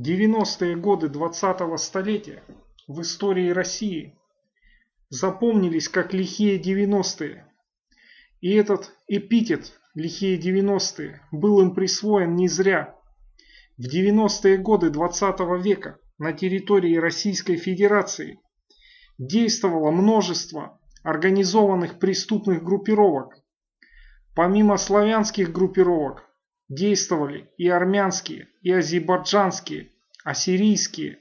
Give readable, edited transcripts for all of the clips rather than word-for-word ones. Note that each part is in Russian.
90-е годы 20-го столетия в истории России запомнились как лихие 90-е. И этот эпитет «лихие 90-е» был им присвоен не зря. В 90-е годы 20 века на территории Российской Федерации действовало множество организованных преступных группировок. Помимо славянских группировок действовали и армянские, и азербайджанские, ассирийские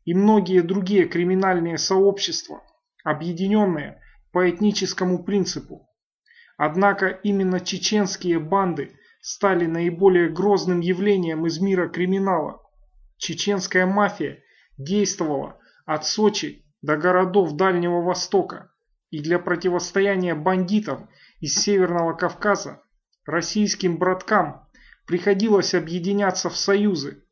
и многие другие криминальные сообщества, объединенные по этническому принципу. Однако именно чеченские банды стали наиболее грозным явлением из мира криминала. Чеченская мафия действовала от Сочи до городов Дальнего Востока, и для противостояния бандитам из Северного Кавказа российским браткам приходилось объединяться в союзы.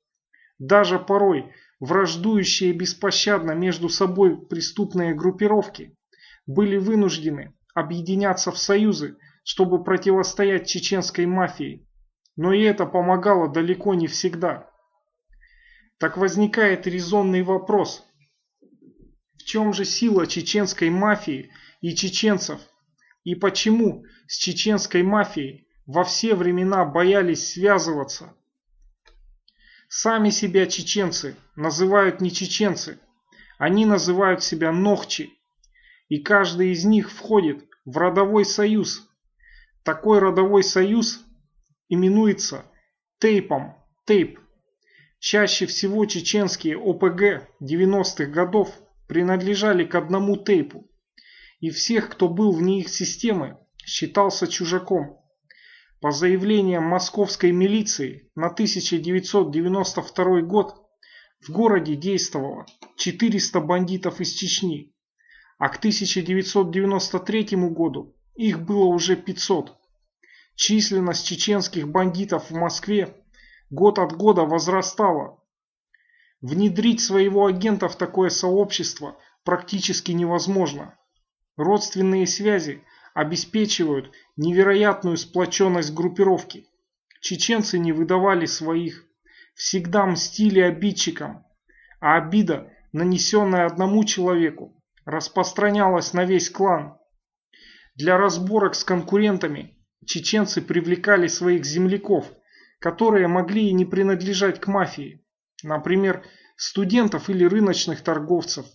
Даже порой враждующие беспощадно между собой преступные группировки были вынуждены объединяться в союзы, чтобы противостоять чеченской мафии. Но и это помогало далеко не всегда. Так возникает резонный вопрос: в чем же сила чеченской мафии и чеченцев? И почему с чеченской мафией во все времена боялись связываться? Сами себя чеченцы называют не чеченцы, они называют себя нохчи. И каждый из них входит в родовой союз. Такой родовой союз именуется тейпом, тейп. Чаще всего чеченские ОПГ 90-х годов принадлежали к одному тейпу. И всех, кто был вне их системы, считался чужаком. По заявлениям московской милиции на 1992 год в городе действовало 400 бандитов из Чечни, а к 1993 году их было уже 500. Численность чеченских бандитов в Москве год от года возрастала. Внедрить своего агента в такое сообщество практически невозможно. Родственные связи обеспечивают невероятную сплоченность группировки. Чеченцы не выдавали своих, всегда мстили обидчикам, а обида, нанесенная одному человеку, распространялась на весь клан. Для разборок с конкурентами чеченцы привлекали своих земляков, которые могли и не принадлежать к мафии, например, студентов или рыночных торговцев.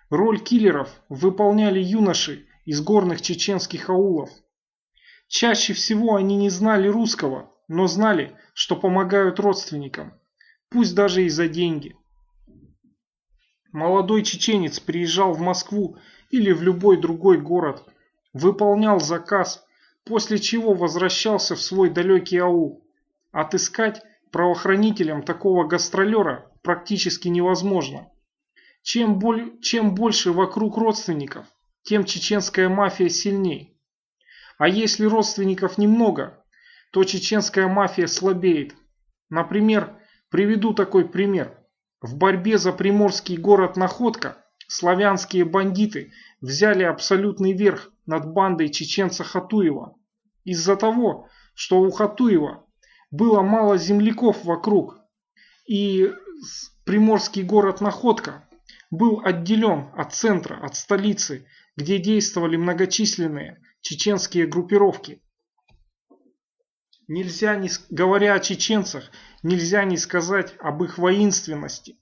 Роль киллеров выполняли юноши из горных чеченских аулов. Чаще всего они не знали русского, но знали, что помогают родственникам, пусть даже и за деньги. Молодой чеченец приезжал в Москву или в любой другой город, выполнял заказ, после чего возвращался в свой далекий аул. Отыскать правоохранителям такого гастролера практически невозможно. Чем больше вокруг родственников, тем чеченская мафия сильней. А если родственников немного, то чеченская мафия слабеет. Например, приведу такой пример. В борьбе за приморский город Находка славянские бандиты взяли абсолютный верх над бандой чеченца Хатуева. Из-за того, что у Хатуева было мало земляков вокруг, и приморский город Находка был отделен от центра, от столицы, где действовали многочисленные чеченские группировки. Говоря о чеченцах, нельзя не сказать об их воинственности.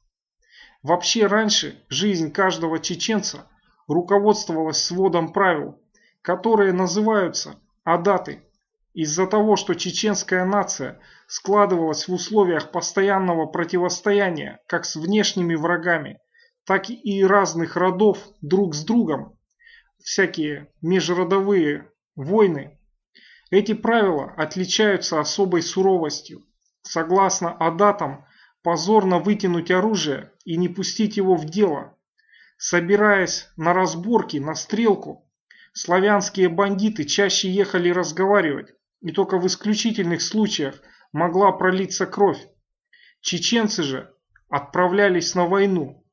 Вообще раньше жизнь каждого чеченца руководствовалась сводом правил, которые называются адаты. Из-за того, что чеченская нация складывалась в условиях постоянного противостояния как с внешними врагами, так и разных родов друг с другом, всякие межродовые войны, эти правила отличаются особой суровостью. Согласно адатам, позорно вытянуть оружие и не пустить его в дело. Собираясь на разборки, на стрелку, славянские бандиты чаще ехали разговаривать, и только в исключительных случаях могла пролиться кровь. Чеченцы же отправлялись на войну.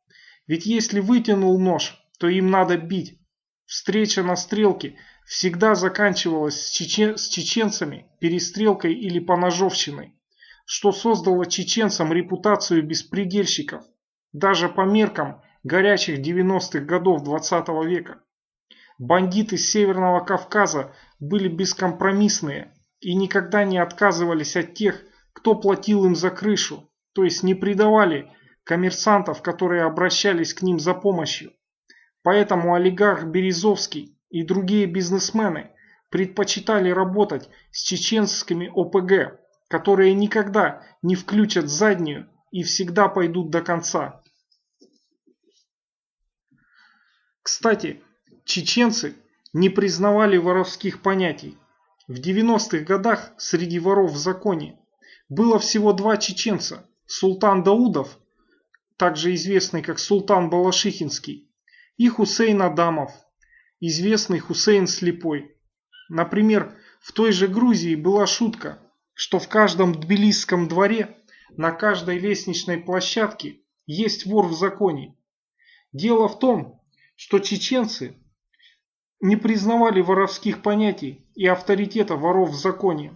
Ведь если вытянул нож, то им надо бить. Встреча на стрелке всегда заканчивалась с чеченцами перестрелкой или поножовщиной. что создало чеченцам репутацию беспредельщиков, даже по меркам горячих 90-х годов 20 века. Бандиты с Северного Кавказа были бескомпромиссные и никогда не отказывались от тех, кто платил им за крышу, то есть не предавали коммерсантов, которые обращались к ним за помощью. Поэтому олигарх Березовский и другие бизнесмены предпочитали работать с чеченскими ОПГ, которые никогда не включат заднюю и всегда пойдут до конца. Кстати, чеченцы не признавали воровских понятий. В 90-х годах среди воров в законе было всего два чеченца: Султан Даудов, также известный как Султан Балашихинский, и Хусейн Адамов, известный Хусейн Слепой. Например, в той же Грузии была шутка, что в каждом тбилисском дворе, на каждой лестничной площадке есть вор в законе. Дело в том, что чеченцы не признавали воровских понятий и авторитета воров в законе.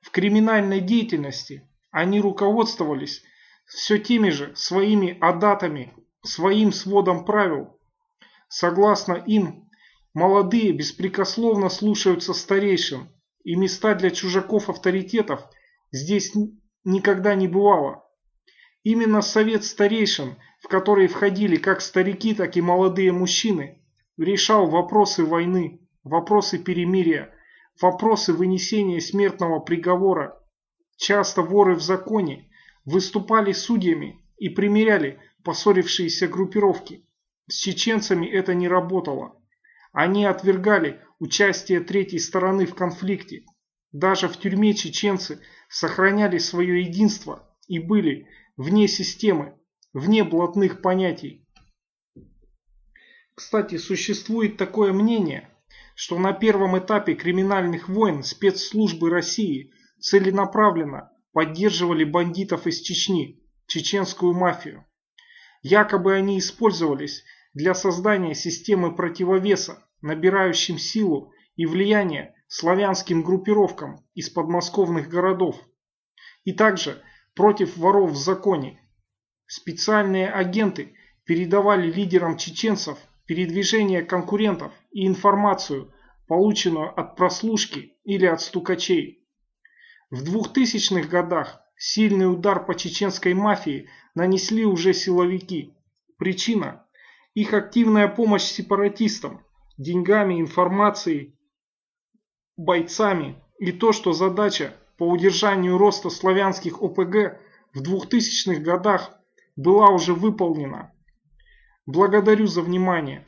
В криминальной деятельности они руководствовались все теми же своими адатами, своим сводом правил. Согласно им, молодые беспрекословно слушаются старейшин, и места для чужаков-авторитетов здесь никогда не бывало. Именно совет старейшин, в который входили как старики, так и молодые мужчины, решал вопросы войны, вопросы перемирия, вопросы вынесения смертного приговора. Часто воры в законе выступали судьями и примиряли поссорившиеся группировки. С чеченцами это не работало. Они отвергали участие третьей стороны в конфликте. Даже в тюрьме чеченцы сохраняли свое единство и были вне системы, вне блатных понятий. Кстати, существует такое мнение, что на первом этапе криминальных войн спецслужбы России целенаправленно поддерживали бандитов из Чечни, чеченскую мафию. Якобы они использовались для создания системы противовеса, набирающим силу и влияние славянским группировкам из подмосковных городов. И также против воров в законе. Специальные агенты передавали лидерам чеченцев передвижение конкурентов и информацию, полученную от прослушки или от стукачей. В 2000-х годах сильный удар по чеченской мафии нанесли уже силовики. Причина – их активная помощь сепаратистам, деньгами, информацией, бойцами, и то, что задача по удержанию роста славянских ОПГ в 2000-х годах была уже выполнена. Благодарю за внимание.